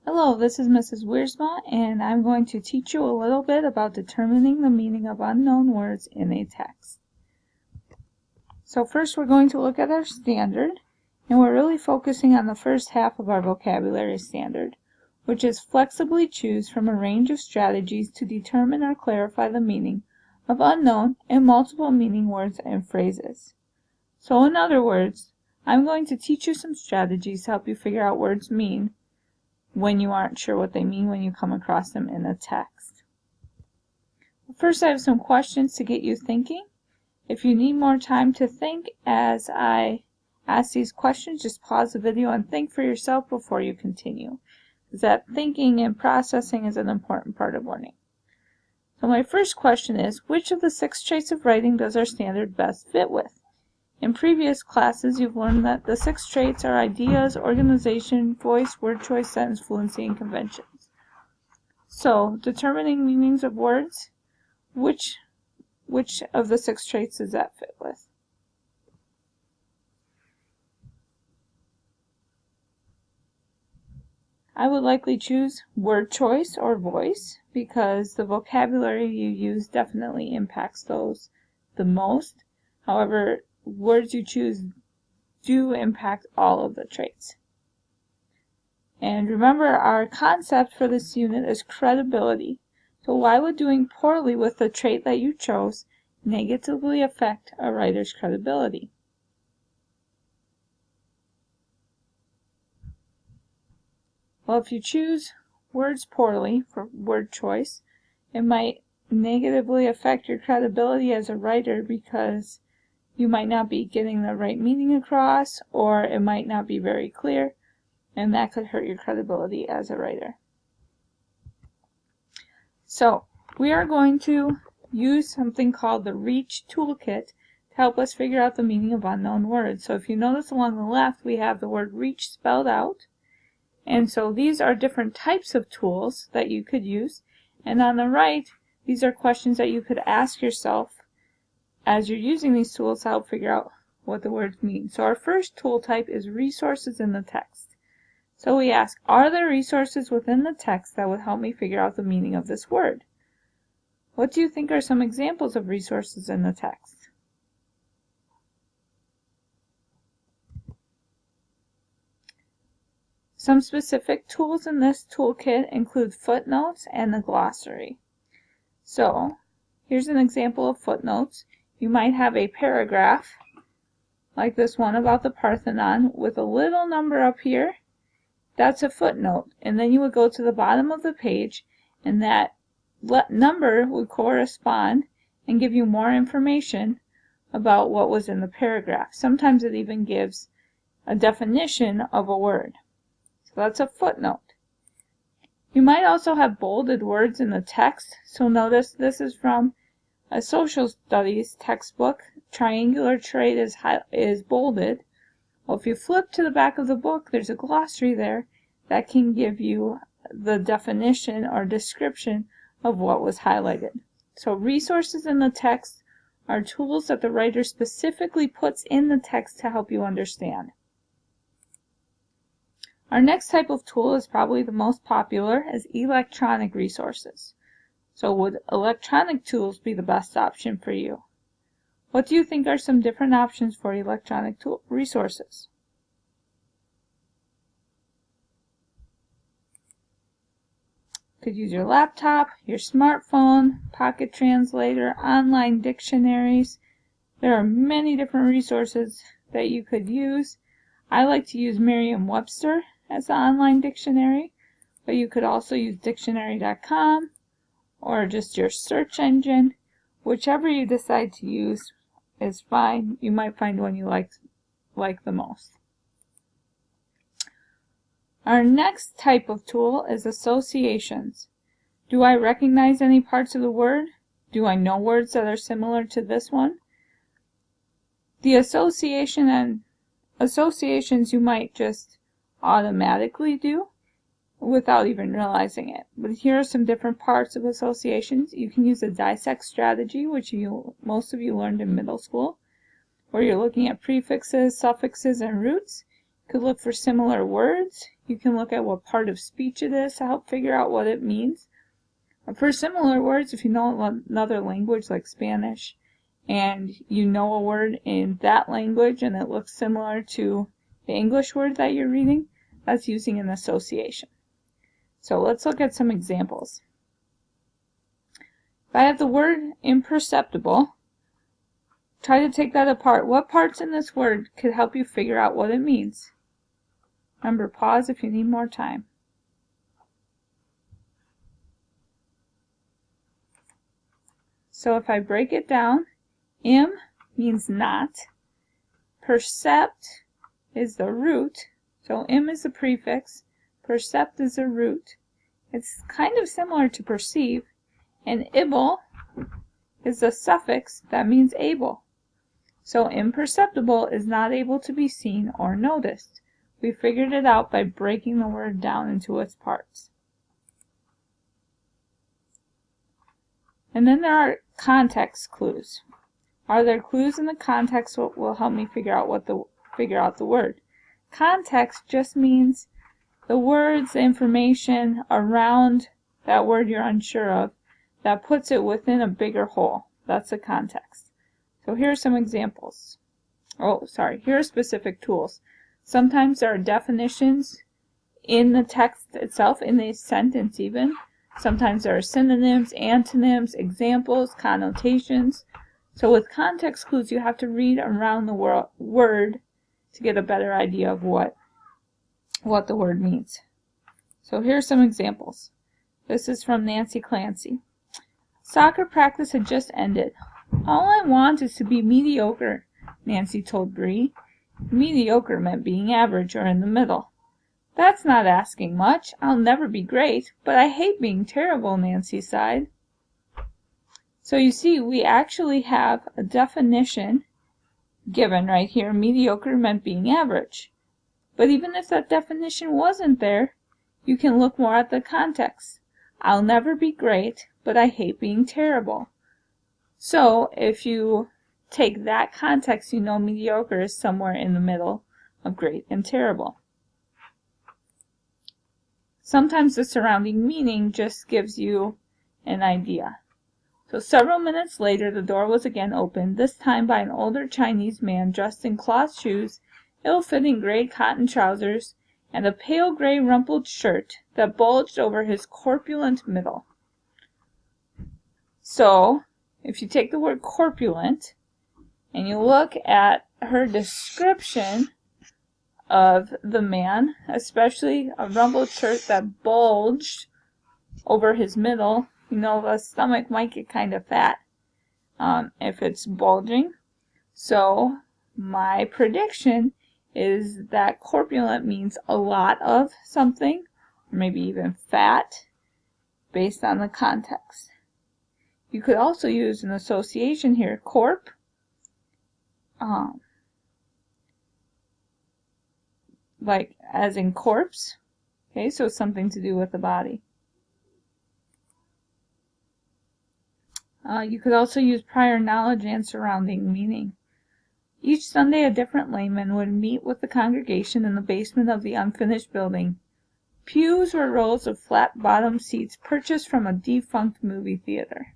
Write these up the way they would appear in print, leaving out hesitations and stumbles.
Hello, this is Mrs. Wiersma, and I'm going to teach you a little bit about determining the meaning of unknown words in a text. So first we're going to look at our standard, and we're really focusing on the first half of our vocabulary standard, which is flexibly choose from a range of strategies to determine or clarify the meaning of unknown and multiple meaning words and phrases. So in other words, I'm going to teach you some strategies to help you figure out words mean when you aren't sure what they mean when you come across them in a text. First, I have some questions to get you thinking. If you need more time to think as I ask these questions, just pause the video and think for yourself before you continue, because that thinking and processing is an important part of learning. So my first question is, which of the 6 traits of writing does our standard best fit with? In previous classes, you've learned that the 6 traits are ideas, organization, voice, word choice, sentence fluency, and conventions. So, determining meanings of words, which of the 6 traits does that fit with? I would likely choose word choice or voice because the vocabulary you use definitely impacts those the most. However, words you choose do impact all of the traits. And remember, our concept for this unit is credibility. So why would doing poorly with the trait that you chose negatively affect a writer's credibility? Well, if you choose words poorly for word choice, it might negatively affect your credibility as a writer because you might not be getting the right meaning across, or it might not be very clear, and that could hurt your credibility as a writer. So, we are going to use something called the REACH toolkit to help us figure out the meaning of unknown words. So if you notice along the left, we have the word REACH spelled out. And so these are different types of tools that you could use. And on the right, these are questions that you could ask yourself as you're using these tools to help figure out what the words mean. So our first tool type is resources in the text. So we ask, are there resources within the text that would help me figure out the meaning of this word? What do you think are some examples of resources in the text? Some specific tools in this toolkit include footnotes and the glossary. So, here's an example of footnotes. You might have a paragraph, like this one about the Parthenon, with a little number up here. That's a footnote. And then you would go to the bottom of the page, and that number would correspond and give you more information about what was in the paragraph. Sometimes it even gives a definition of a word. So that's a footnote. You might also have bolded words in the text. So notice this is from a social studies textbook. Triangular trait is bolded. Well, if you flip to the back of the book, there's a glossary there that can give you the definition or description of what was highlighted. So resources in the text are tools that the writer specifically puts in the text to help you understand. Our next type of tool is probably the most popular as electronic resources. So would electronic tools be the best option for you? What do you think are some different options for electronic resources? You could use your laptop, your smartphone, pocket translator, online dictionaries. There are many different resources that you could use. I like to use Merriam-Webster as the online dictionary, but you could also use dictionary.com or just your search engine. Whichever you decide to use is fine. You might find one you like the most. Our next type of tool is associations. Do I recognize any parts of the word? Do I know words that are similar to this one? The associations you might just automatically do without even realizing it. But here are some different parts of associations. You can use a dissect strategy, which most of you learned in middle school, where you're looking at prefixes, suffixes, and roots. You could look for similar words. You can look at what part of speech it is to help figure out what it means. For similar words, if you know another language like Spanish, and you know a word in that language and it looks similar to the English word that you're reading, that's using an association. So let's look at some examples. If I have the word imperceptible, try to take that apart. What parts in this word could help you figure out what it means? Remember, pause if you need more time. So if I break it down, im means not, percept is the root, so im is the prefix, percept is the root. It's kind of similar to perceive, and able is the suffix that means able. So imperceptible is not able to be seen or noticed. We figured it out by breaking the word down into its parts. And then there are context clues. Are there clues in the context that will help me figure out the word? Context just means the words, the information around that word you're unsure of that puts it within a bigger whole. That's the context. So here are some examples. Here are specific tools. Sometimes there are definitions in the text itself, in the sentence even. Sometimes there are synonyms, antonyms, examples, connotations. So with context clues, you have to read around the word to get a better idea of what the word means. So here are some examples. This is from Nancy Clancy. Soccer practice had just ended. All I want is to be mediocre, Nancy told Bree. Mediocre meant being average or in the middle. That's not asking much. I'll never be great, but I hate being terrible, Nancy sighed. So you see, we actually have a definition given right here. Mediocre meant being average. But even if that definition wasn't there, you can look more at the context. I'll never be great, but I hate being terrible. So if you take that context, you know mediocre is somewhere in the middle of great and terrible. Sometimes the surrounding meaning just gives you an idea. So several minutes later, the door was again opened, this time by an older Chinese man dressed in cloth shoes, ill-fitting gray cotton trousers, and a pale gray rumpled shirt that bulged over his corpulent middle. So, if you take the word corpulent, and you look at her description of the man, especially a rumpled shirt that bulged over his middle, you know the stomach might get kind of fat if it's bulging. So my prediction is that corpulent means a lot of something, or maybe even fat, based on the context. You could also use an association here, corp, like as in corpse, okay, so something to do with the body. You could also use prior knowledge and surrounding meaning. Each Sunday a different layman would meet with the congregation in the basement of the unfinished building. Pews were rows of flat-bottomed seats purchased from a defunct movie theater.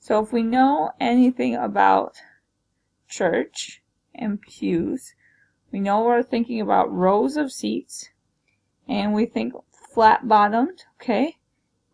So if we know anything about church and pews, we know we're thinking about rows of seats, and we think flat-bottomed, okay?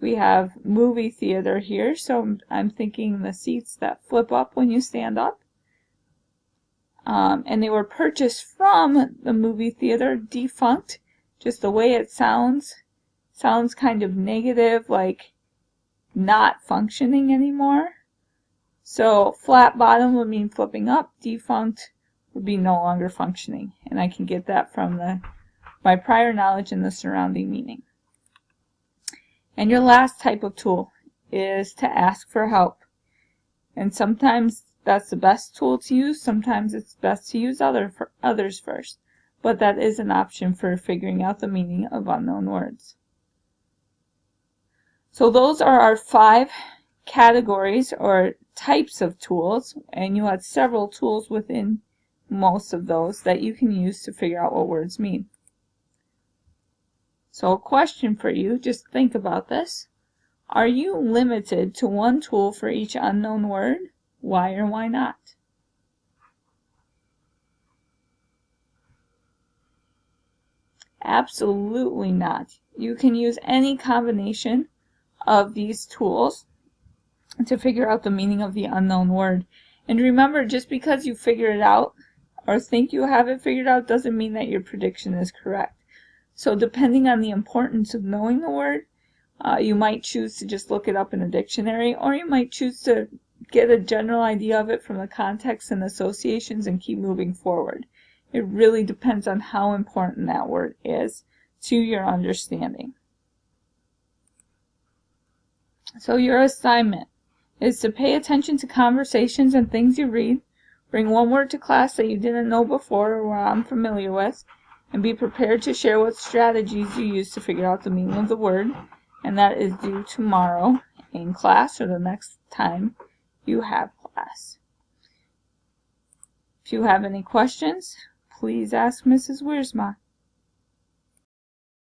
We have movie theater here, so I'm thinking the seats that flip up when you stand up. And they were purchased from the movie theater, defunct. Just the way it sounds kind of negative, like not functioning anymore. So flat bottom would mean flipping up, defunct would be no longer functioning. And I can get that from my prior knowledge and the surrounding meaning. And your last type of tool is to ask for help. And sometimes that's the best tool to use. Sometimes it's best to use others first. But that is an option for figuring out the meaning of unknown words. So those are our 5 categories or types of tools. And you had several tools within most of those that you can use to figure out what words mean. So a question for you, just think about this. Are you limited to one tool for each unknown word? Why or why not? Absolutely not. You can use any combination of these tools to figure out the meaning of the unknown word. And remember, just because you figure it out or think you have it figured out doesn't mean that your prediction is correct. So depending on the importance of knowing the word, you might choose to just look it up in a dictionary, or you might choose to get a general idea of it from the context and associations and keep moving forward. It really depends on how important that word is to your understanding. So your assignment is to pay attention to conversations and things you read, bring one word to class that you didn't know before or were unfamiliar with, and be prepared to share what strategies you use to figure out the meaning of the word, and that is due tomorrow in class or the next time you have class. If you have any questions, please ask Mrs. Wiersma.